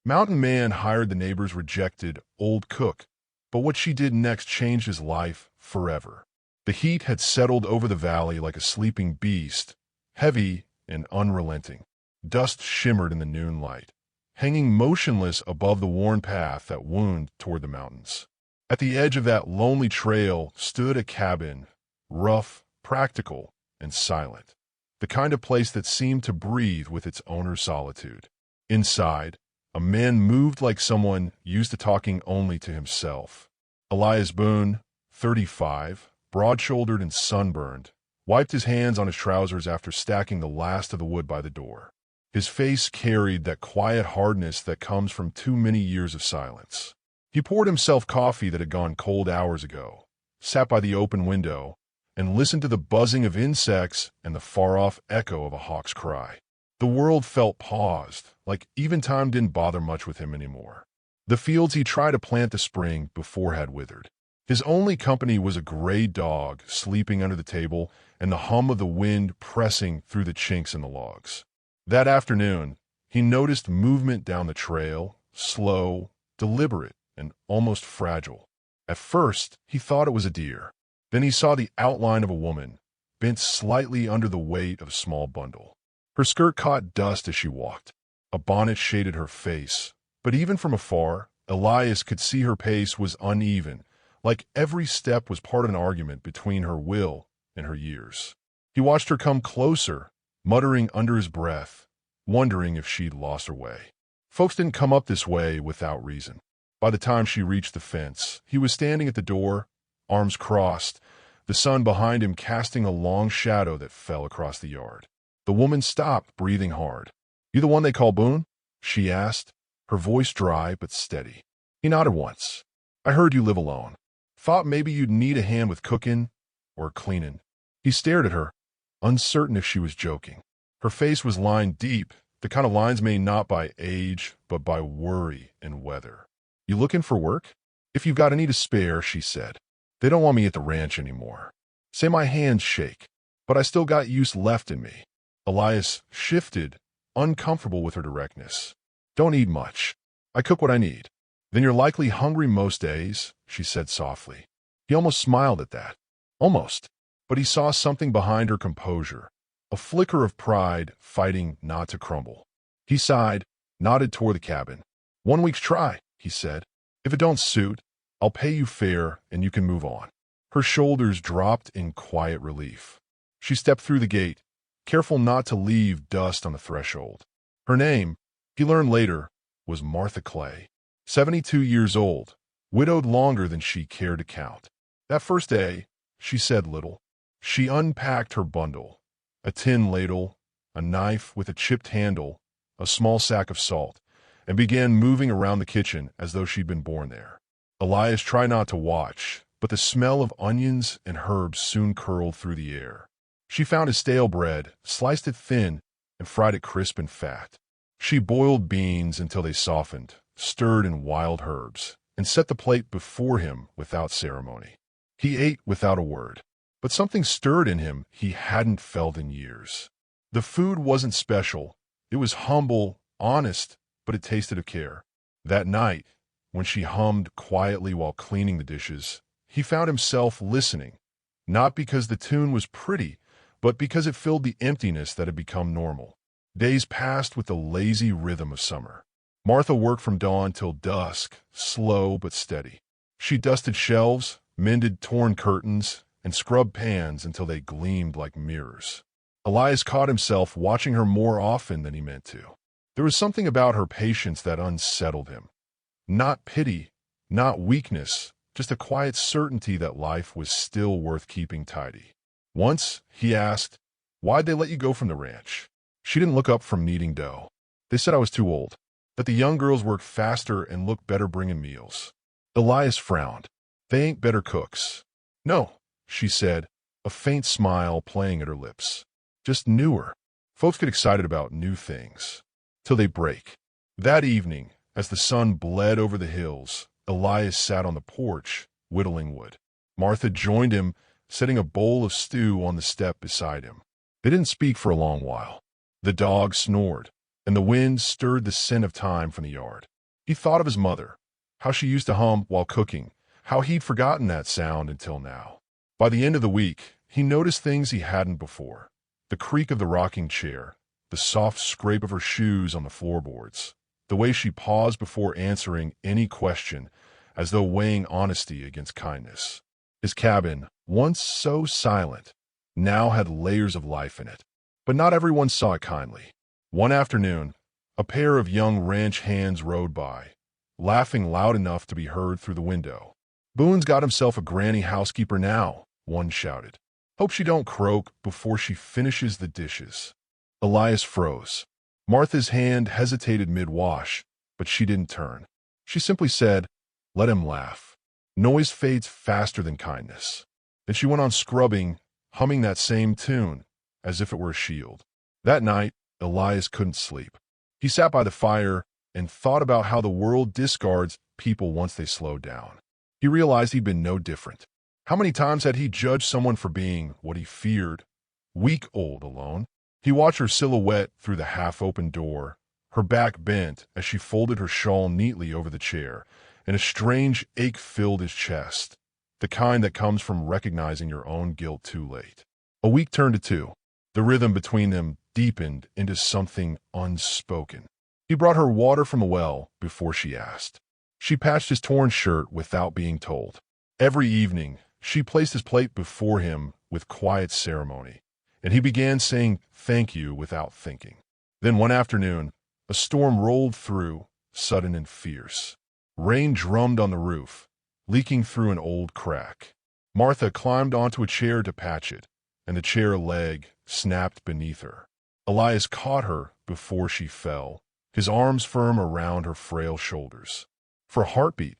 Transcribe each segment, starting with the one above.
Mountain Man hired the neighbor's rejected old cook, but what she did next changed his life forever. The heat had settled over the valley like a sleeping beast, heavy and unrelenting. Dust shimmered in the noon light, hanging motionless above the worn path that wound toward the mountains. At the edge of that lonely trail stood a cabin, rough, practical, and silent. The kind of place that seemed to breathe with its owner's solitude. Inside, a man moved like someone used to talking only to himself. Elias Boone, 35, broad-shouldered and sunburned, wiped his hands on his trousers after stacking the last of the wood by the door. His face carried that quiet hardness that comes from too many years of silence. He poured himself coffee that had gone cold hours ago, sat by the open window, and listened to the buzzing of insects and the far-off echo of a hawk's cry. The world felt paused, like even time didn't bother much with him anymore. The fields he tried to plant the spring before had withered. His only company was a gray dog sleeping under the table and the hum of the wind pressing through the chinks in the logs. That afternoon, he noticed movement down the trail, slow, deliberate, and almost fragile. At first, he thought it was a deer. Then he saw the outline of a woman, bent slightly under the weight of a small bundle. Her skirt caught dust as she walked. A bonnet shaded her face, but even from afar, Elias could see her pace was uneven, like every step was part of an argument between her will and her years. He watched her come closer, muttering under his breath, wondering if she'd lost her way. Folks didn't come up this way without reason. By the time she reached the fence, he was standing at the door, arms crossed, the sun behind him casting a long shadow that fell across the yard. The woman stopped, breathing hard. "You the one they call Boone?" she asked, her voice dry but steady. He nodded once. "I heard you live alone. Thought maybe you'd need a hand with cooking or cleaning." He stared at her, uncertain if she was joking. Her face was lined deep, the kind of lines made not by age, but by worry and weather. "You looking for work?" "If you've got any to spare," she said. "They don't want me at the ranch anymore. Say my hands shake, but I still got use left in me." Elias shifted, uncomfortable with her directness. "Don't eat much. I cook what I need." "Then you're likely hungry most days," she said softly. He almost smiled at that. Almost. But he saw something behind her composure, a flicker of pride fighting not to crumble. He sighed, nodded toward the cabin. "1 week's try," he said. "If it don't suit, I'll pay you fair and you can move on." Her shoulders dropped in quiet relief. She stepped through the gate, careful not to leave dust on the threshold. Her name, he learned later, was Martha Clay. 72 years old, widowed longer than she cared to count. That first day, she said little. She unpacked her bundle, a tin ladle, a knife with a chipped handle, a small sack of salt, and began moving around the kitchen as though she'd been born there. Elias tried not to watch, but the smell of onions and herbs soon curled through the air. She found his stale bread, sliced it thin, and fried it crisp and fat. She boiled beans until they softened, stirred in wild herbs, and set the plate before him without ceremony. He ate without a word, but something stirred in him he hadn't felt in years. The food wasn't special. It was humble, honest, but it tasted of care. That night, when she hummed quietly while cleaning the dishes, he found himself listening, not because the tune was pretty, but because it filled the emptiness that had become normal. Days passed with the lazy rhythm of summer. Martha worked from dawn till dusk, slow but steady. She dusted shelves, mended torn curtains, and scrubbed pans until they gleamed like mirrors. Elias caught himself watching her more often than he meant to. There was something about her patience that unsettled him. Not pity, not weakness, just a quiet certainty that life was still worth keeping tidy. Once, he asked, "Why'd they let you go from the ranch?" She didn't look up from kneading dough. "They said I was too old, that the young girls work faster and look better bringing meals." Elias frowned. "They ain't better cooks." "No," she said, a faint smile playing at her lips. "Just newer. Folks get excited about new things. Till they break." That evening, as the sun bled over the hills, Elias sat on the porch, whittling wood. Martha joined him, setting a bowl of stew on the step beside him. They didn't speak for a long while. The dog snored, and the wind stirred the scent of time from the yard. He thought of his mother, how she used to hum while cooking, how he'd forgotten that sound until now. By the end of the week, he noticed things he hadn't before. The creak of the rocking chair, the soft scrape of her shoes on the floorboards, the way she paused before answering any question, as though weighing honesty against kindness. His cabin, once so silent, now had layers of life in it. But not everyone saw it kindly. One afternoon, a pair of young ranch hands rode by, laughing loud enough to be heard through the window. "Boone's got himself a granny housekeeper now," one shouted. "Hope she don't croak before she finishes the dishes." Elias froze. Martha's hand hesitated mid-wash, but she didn't turn. She simply said, "Let him laugh. Noise fades faster than kindness." Then she went on scrubbing, humming that same tune, as if it were a shield. That night, Elias couldn't sleep. He sat by the fire and thought about how the world discards people once they slow down. He realized he'd been no different. How many times had he judged someone for being what he feared? Weak, old, alone. He watched her silhouette through the half-open door, her back bent as she folded her shawl neatly over the chair, and a strange ache filled his chest, the kind that comes from recognizing your own guilt too late. A week turned to two. The rhythm between them deepened into something unspoken. He brought her water from a well before she asked. She patched his torn shirt without being told. Every evening, she placed his plate before him with quiet ceremony, and he began saying thank you without thinking. Then one afternoon, a storm rolled through, sudden and fierce. Rain drummed on the roof, leaking through an old crack. Martha climbed onto a chair to patch it, and the chair leg snapped beneath her. Elias caught her before she fell, his arms firm around her frail shoulders. For a heartbeat,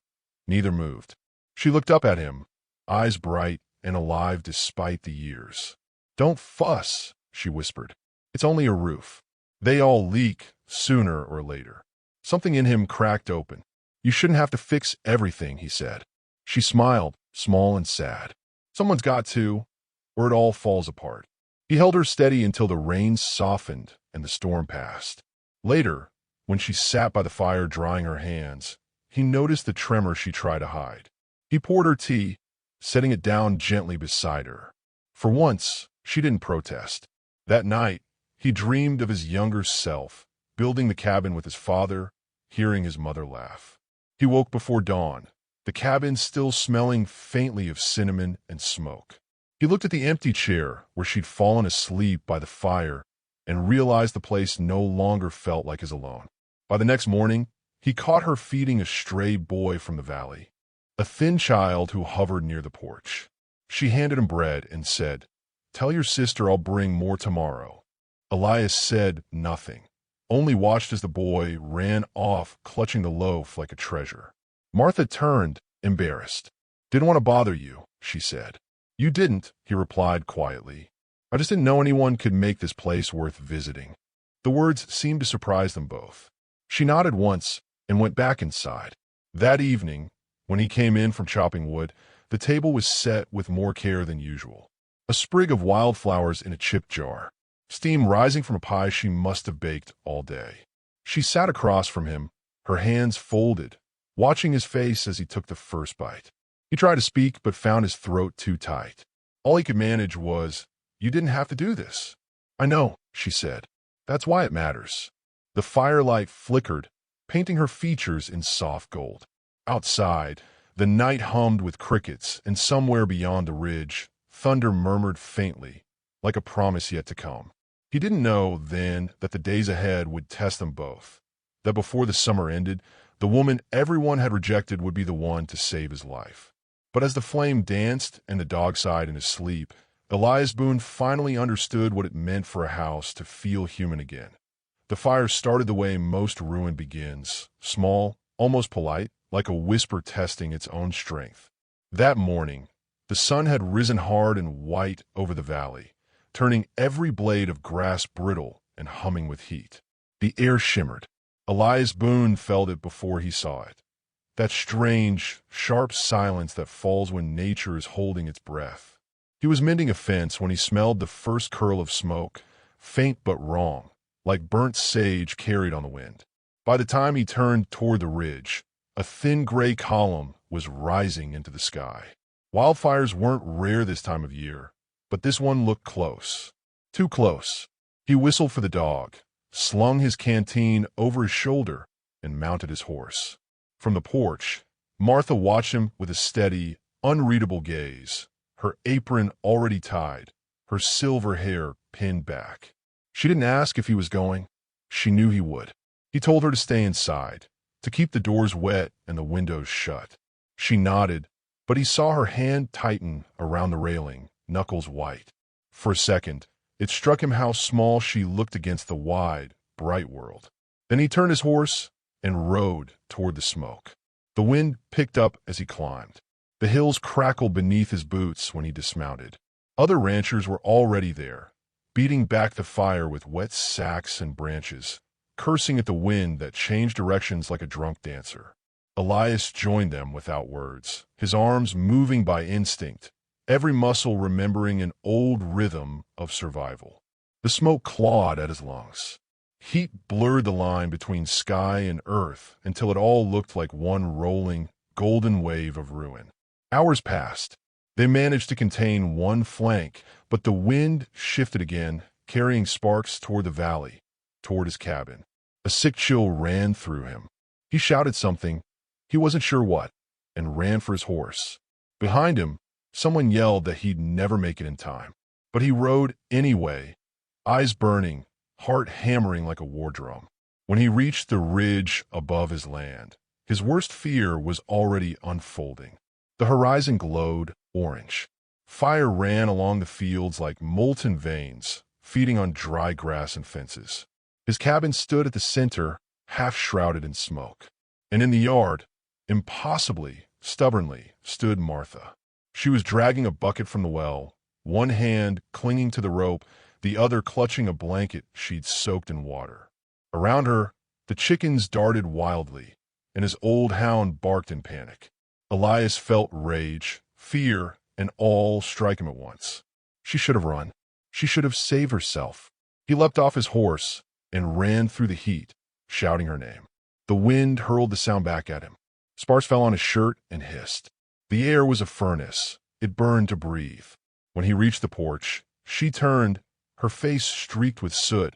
neither moved. She looked up at him, eyes bright and alive despite the years. "Don't fuss," she whispered. "It's only a roof. They all leak sooner or later." Something in him cracked open. "You shouldn't have to fix everything," he said. She smiled, small and sad. "Someone's got to, or it all falls apart." He held her steady until the rain softened and the storm passed. Later, when she sat by the fire drying her hands, he noticed the tremor she tried to hide. He poured her tea, setting it down gently beside her. For once, she didn't protest. That night, he dreamed of his younger self, building the cabin with his father, hearing his mother laugh. He woke before dawn, the cabin still smelling faintly of cinnamon and smoke. He looked at the empty chair where she'd fallen asleep by the fire and realized the place no longer felt like his alone. By the next morning, he caught her feeding a stray boy from the valley, a thin child who hovered near the porch. She handed him bread and said, "Tell your sister I'll bring more tomorrow." Elias said nothing, only watched as the boy ran off clutching the loaf like a treasure. Martha turned, embarrassed. "Didn't want to bother you," she said. "You didn't," he replied quietly. "I just didn't know anyone could make this place worth visiting." The words seemed to surprise them both. She nodded once and went back inside. That evening, when he came in from chopping wood, the table was set with more care than usual. A sprig of wildflowers in a chip jar, steam rising from a pie she must have baked all day. She sat across from him, her hands folded, watching his face as he took the first bite. He tried to speak but found his throat too tight. All he could manage was, "You didn't have to do this." "I know," she said. "That's why it matters." The firelight flickered, painting her features in soft gold. Outside, the night hummed with crickets, and somewhere beyond the ridge, thunder murmured faintly, like a promise yet to come. He didn't know then that the days ahead would test them both, that before the summer ended, the woman everyone had rejected would be the one to save his life. But as the flame danced and the dog sighed in his sleep, Elias Boone finally understood what it meant for a house to feel human again. The fire started the way most ruin begins, small, almost polite, like a whisper testing its own strength. That morning, the sun had risen hard and white over the valley, turning every blade of grass brittle and humming with heat. The air shimmered. Elias Boone felt it before he saw it. That strange, sharp silence that falls when nature is holding its breath. He was mending a fence when he smelled the first curl of smoke, faint but wrong, like burnt sage carried on the wind. By the time he turned toward the ridge, a thin gray column was rising into the sky. Wildfires weren't rare this time of year, but this one looked close. Too close. He whistled for the dog, slung his canteen over his shoulder, and mounted his horse. From the porch, Martha watched him with a steady, unreadable gaze, her apron already tied, her silver hair pinned back. She didn't ask if he was going. She knew he would. He told her to stay inside, to keep the doors wet and the windows shut. She nodded, but he saw her hand tighten around the railing, knuckles white. For a second, it struck him how small she looked against the wide, bright world. Then he turned his horse and rode toward the smoke. The wind picked up as he climbed. The hills crackled beneath his boots when he dismounted. Other ranchers were already there, beating back the fire with wet sacks and branches, cursing at the wind that changed directions like a drunk dancer. Elias joined them without words, his arms moving by instinct, every muscle remembering an old rhythm of survival. The smoke clawed at his lungs. Heat blurred the line between sky and earth until it all looked like one rolling, golden wave of ruin. Hours passed. They managed to contain one flank, but the wind shifted again, carrying sparks toward the valley, toward his cabin. A sick chill ran through him. He shouted something, he wasn't sure what, and ran for his horse. Behind him, someone yelled that he'd never make it in time. But he rode anyway, eyes burning, heart hammering like a war drum. When he reached the ridge above his land, his worst fear was already unfolding. The horizon glowed orange. Fire ran along the fields like molten veins, feeding on dry grass and fences. His cabin stood at the center, half shrouded in smoke. And in the yard, impossibly, stubbornly, stood Martha. She was dragging a bucket from the well, one hand clinging to the rope, the other clutching a blanket she'd soaked in water. Around her, the chickens darted wildly, and his old hound barked in panic. Elias felt rage, fear, and all strike him at once. She should have run. She should have saved herself. He leapt off his horse and ran through the heat, shouting her name. The wind hurled the sound back at him. Sparks fell on his shirt and hissed. The air was a furnace. It burned to breathe. When he reached the porch, she turned, her face streaked with soot,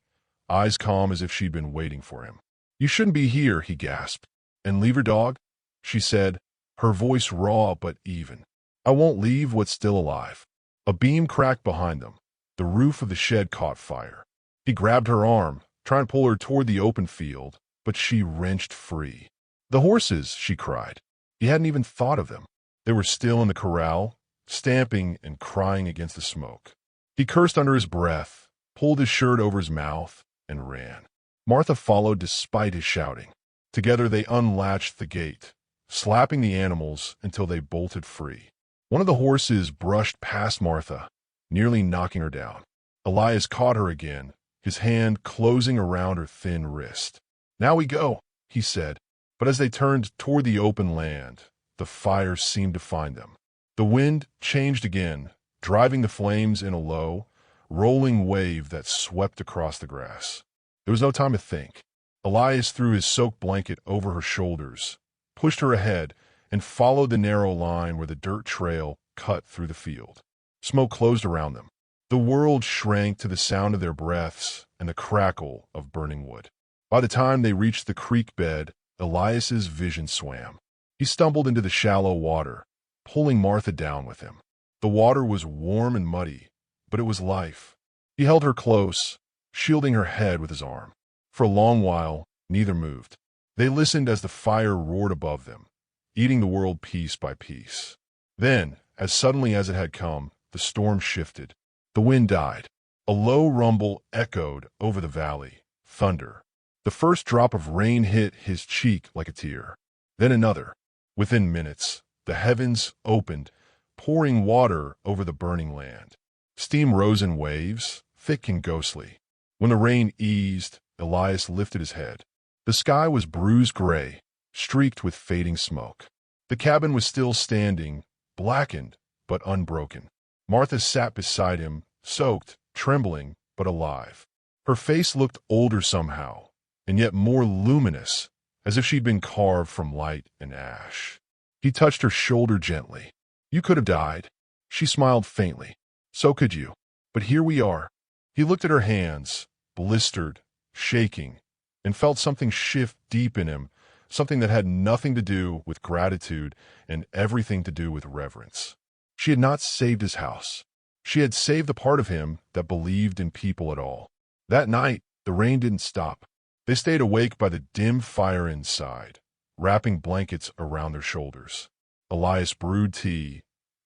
eyes calm as if she'd been waiting for him. "You shouldn't be here," he gasped. "And leave your dog?" she said, her voice raw but even. "I won't leave what's still alive." A beam cracked behind them. The roof of the shed caught fire. He grabbed her arm, trying to pull her toward the open field, but she wrenched free. "The horses," she cried. He hadn't even thought of them. They were still in the corral, stamping and crying against the smoke. He cursed under his breath, pulled his shirt over his mouth, and ran. Martha followed despite his shouting. Together they unlatched the gate, slapping the animals until they bolted free. One of the horses brushed past Martha, nearly knocking her down. Elias caught her again, his hand closing around her thin wrist. "Now we go," he said, but as they turned toward the open land, the fire seemed to find them. The wind changed again, driving the flames in a low, rolling wave that swept across the grass. There was no time to think. Elias threw his soaked blanket over her shoulders, pushed her ahead, and followed the narrow line where the dirt trail cut through the field. Smoke closed around them. The world shrank to the sound of their breaths and the crackle of burning wood. By the time they reached the creek bed, Elias's vision swam. He stumbled into the shallow water, pulling Martha down with him. The water was warm and muddy, but it was life. He held her close, shielding her head with his arm. For a long while, neither moved. They listened as the fire roared above them, eating the world piece by piece. Then, as suddenly as it had come, the storm shifted. The wind died. A low rumble echoed over the valley. Thunder. The first drop of rain hit his cheek like a tear. Then another. Within minutes, the heavens opened, pouring water over the burning land. Steam rose in waves, thick and ghostly. When the rain eased, Elias lifted his head. The sky was bruised gray, streaked with fading smoke. The cabin was still standing, blackened but unbroken. Martha sat beside him, soaked, trembling, but alive. Her face looked older somehow, and yet more luminous, as if she'd been carved from light and ash. He touched her shoulder gently. "You could have died." She smiled faintly. "So could you. But here we are." He looked at her hands, blistered, shaking, and felt something shift deep in him, something that had nothing to do with gratitude and everything to do with reverence. She had not saved his house. She had saved the part of him that believed in people at all. That night, the rain didn't stop. They stayed awake by the dim fire inside, wrapping blankets around their shoulders. Elias brewed tea,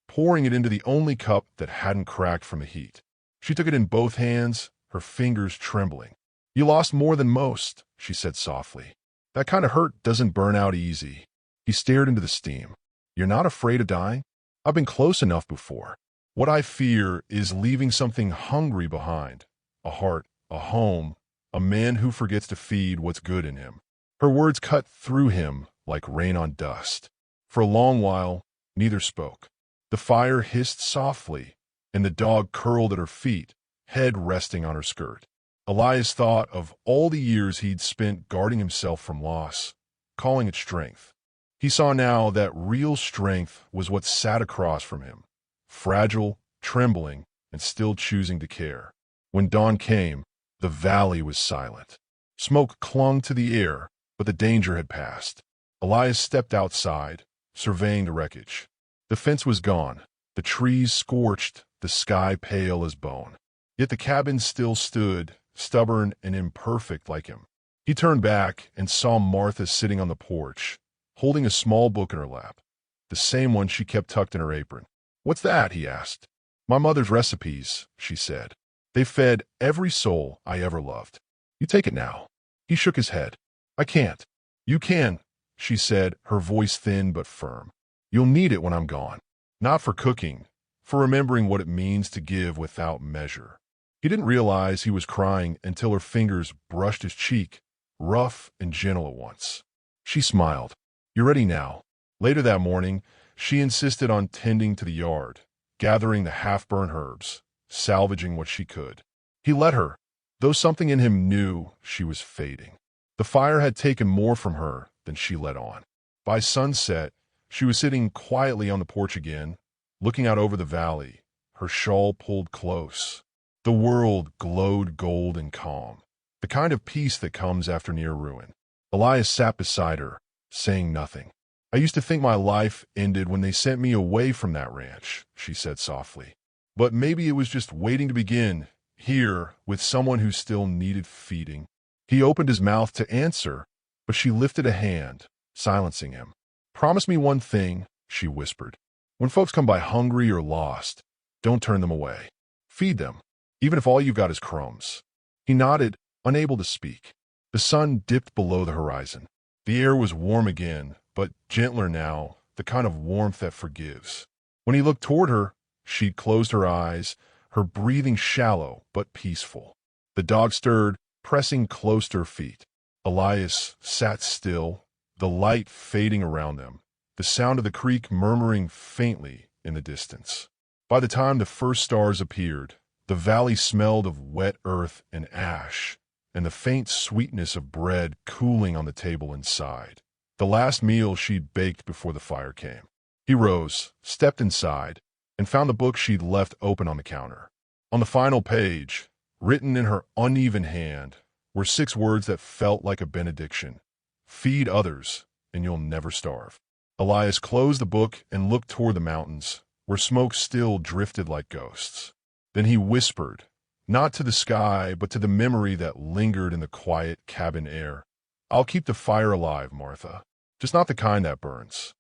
pouring it into the only cup that hadn't cracked from the heat. She took it in both hands, her fingers trembling. "You lost more than most," she said softly. "That kind of hurt doesn't burn out easy." He stared into the steam. "You're not afraid of dying? I've been close enough before. What I fear is leaving something hungry behind. A heart, a home, a man who forgets to feed what's good in him." Her words cut through him like rain on dust. For a long while, neither spoke. The fire hissed softly, and the dog curled at her feet, head resting on her skirt. Elias thought of all the years he'd spent guarding himself from loss, calling it strength. He saw now that real strength was what sat across from him, fragile, trembling, and still choosing to care. When dawn came, the valley was silent. Smoke clung to the air, but the danger had passed. Elias stepped outside, surveying the wreckage. The fence was gone, the trees scorched, the sky pale as bone. Yet the cabin still stood, stubborn and imperfect like him. He turned back and saw Martha sitting on the porch, holding a small book in her lap, the same one she kept tucked in her apron. "What's that?" he asked. "My mother's recipes," she said. "They fed every soul I ever loved. You take it now." He shook his head. "I can't." "You can," she said, her voice thin but firm. "You'll need it when I'm gone. Not for cooking, for remembering what it means to give without measure." He didn't realize he was crying until her fingers brushed his cheek, rough and gentle at once. She smiled. "You're ready now." Later that morning, she insisted on tending to the yard, gathering the half-burnt herbs, salvaging what she could. He let her, though something in him knew she was fading. The fire had taken more from her than she let on. By sunset, she was sitting quietly on the porch again, looking out over the valley, her shawl pulled close. The world glowed gold and calm, the kind of peace that comes after near ruin. Elias sat beside her, saying nothing. "I used to think my life ended when they sent me away from that ranch," she said softly. "But maybe it was just waiting to begin, here, with someone who still needed feeding." He opened his mouth to answer, but she lifted a hand, silencing him. "Promise me one thing," she whispered. "When folks come by hungry or lost, don't turn them away. Feed them, even if all you've got is crumbs." He nodded, unable to speak. The sun dipped below the horizon. The air was warm again, but gentler now, the kind of warmth that forgives. When he looked toward her, she'd closed her eyes, her breathing shallow but peaceful. The dog stirred, pressing close to her feet. Elias sat still, the light fading around them, the sound of the creek murmuring faintly in the distance. By the time the first stars appeared, the valley smelled of wet earth and ash, and the faint sweetness of bread cooling on the table inside. The last meal she'd baked before the fire came. He rose, stepped inside, and found the book she'd left open on the counter. On the final page, written in her uneven hand, were 6 words that felt like a benediction. "Feed others, and you'll never starve." Elias closed the book and looked toward the mountains, where smoke still drifted like ghosts. Then he whispered, not to the sky, but to the memory that lingered in the quiet cabin air. "I'll keep the fire alive, Martha. Just not the kind that burns.